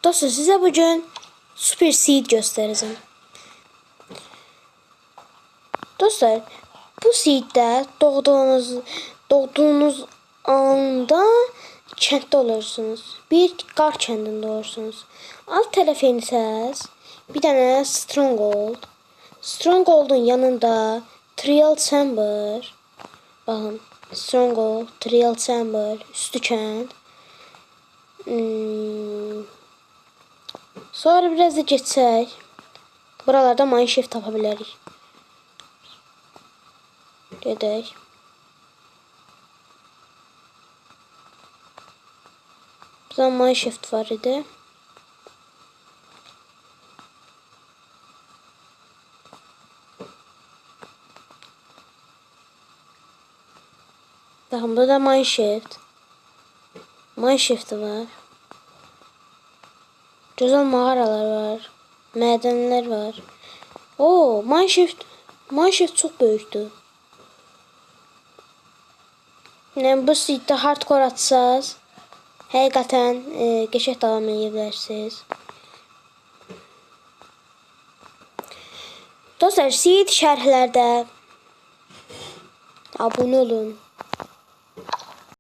Dostlar size bugün Super Seed göstereceğim. Dostlar bu seeddə doğduğunuz anda kənddə olursunuz. Bir qar kəndində olursunuz. Alt tərəf ensəz bir dənə Stronghold. Stronghold'un yanında Trial Chamber. Baxın, Stronghold, Trial Chamber, üstü kənd. Sonra biraz da geçsək, buralarda mineshaft tapa bilərik. Gedək. Burada mineshaft var idi. Baxın, burada mineshaft. Mineshaft var. Güzel mağaralar var. Mədənlər var. Oo, mineshaft çox böyükdür. Yəni bu seeddə hardcore atsaz, həqiqətən qəşəng davam edə bilərsiniz. Dostlar, seed şərhlərdə abunə olun.